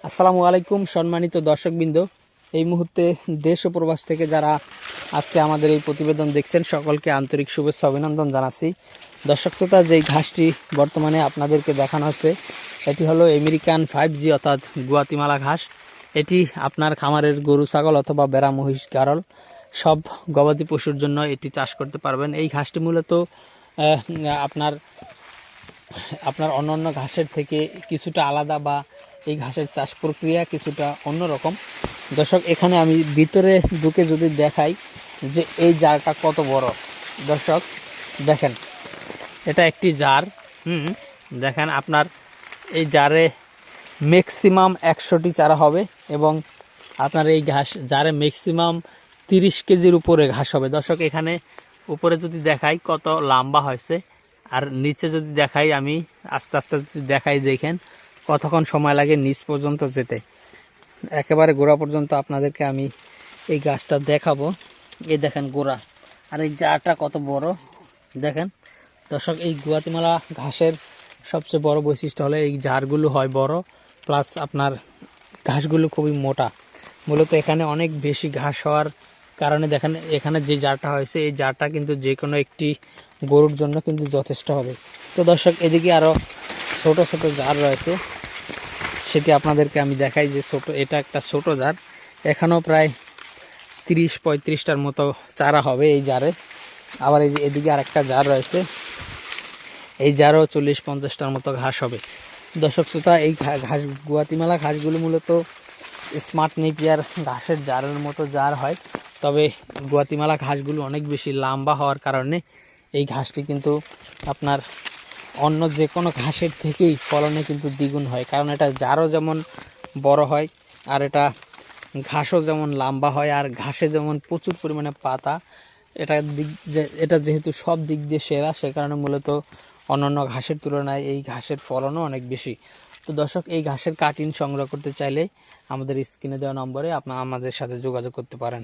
আসসালামু আলাইকুম সম্মানিত দর্শকবৃন্দ। এই মুহূর্তে দেশ ও প্রবাস থেকে যারা আজকে আমাদের এই প্রতিবেদন দেখছেন সকলকে আন্তরিক শুভেচ্ছা অভিনন্দন জানাচ্ছি। দর্শক শ্রোতা, যেই ঘাসটি বর্তমানে আপনাদেরকে দেখানো হচ্ছে এটি হলো আমেরিকান 5G অর্থাৎ গুয়াতিমালা ঘাস। এটি আপনার খামারের গরু ছাগল অথবা বেড়া মহিষ গারল সব গবাদি পশুর জন্য এটি চাষ করতে পারবেন। এই ঘাসটি মূলত আপনার আপনার অন্যান্য ঘাসের থেকে কিছুটা আলাদা বা এই ঘাসের চাষ প্রক্রিয়া কিছুটা অন্যরকম। দর্শক, এখানে আমি ভিতরে ঢুকে যদি দেখাই যে এই জারটা কত বড়। দর্শক দেখেন, এটা একটি জার। দেখেন আপনার এই জারে ম্যাক্সিমাম 100টি চারা হবে এবং আপনার এই ঘাস জারে ম্যাক্সিমাম 30 কেজির উপরে ঘাস হবে। দর্শক, এখানে উপরে যদি দেখাই কত লম্বা হয়েছে, আর নিচে যদি দেখাই আমি আস্তে আস্তে যদি দেখাই, দেখেন কতক্ষণ সময় লাগে নিচ পর্যন্ত যেতে। একেবারে গোড়া পর্যন্ত আপনাদেরকে আমি এই গাছটা দেখাবো। এই দেখেন গোড়া, আর এই জারটা কত বড় দেখেন। দর্শক, এই গুয়াতিমালা ঘাসের সবচেয়ে বড় বৈশিষ্ট্য হলো এই জারগুলো হয় বড়, প্লাস আপনার ঘাসগুলো খুবই মোটা। মূলত এখানে অনেক বেশি ঘাস হওয়ার কারণে দেখেন এখানে যে জারটা হয়েছে এই জারটা কিন্তু যে কোনো একটি গরুর জন্য কিন্তু যথেষ্ট হবে। তো দর্শক, এদিকে আরও ছোট ছোট জার রয়েছে, সেটি আপনাদেরকে আমি দেখাই যে এটা একটা ছোট জার। এখানেও প্রায় 30-35টার মতো চারা হবে এই জারে। আবার এই যে এদিকে আর একটা জার রয়েছে, এই জারও 40-50টার মতো ঘাস হবে। দর্শক শ্রোতা, এই ঘাস গুয়াতিমালা ঘাসগুলো মূলত স্মার্ট নেপিয়ার ঘাসের জারের মতো জার হয়, তবে গুয়াতিমালা ঘাসগুলো অনেক বেশি লম্বা হওয়ার কারণে এই ঘাসটি কিন্তু আপনার অন্য যে কোনো ঘাসের থেকেই ফলনে কিন্তু দ্বিগুণ হয়, কারণ এটা জারও যেমন বড় হয় আর এটা ঘাসও যেমন লম্বা হয়, আর ঘাসে যেমন প্রচুর পরিমাণে পাতা। এটা যেহেতু সব দিক দিয়ে সেরা, সে কারণে মূলত অন্যান্য ঘাসের তুলনায় এই ঘাসের ফলনও অনেক বেশি। তো দর্শক, এই ঘাসের কাটিং সংগ্রহ করতে চাইলে আমাদের স্ক্রিনে দেওয়া নম্বরে আপনারা আমাদের সাথে যোগাযোগ করতে পারেন।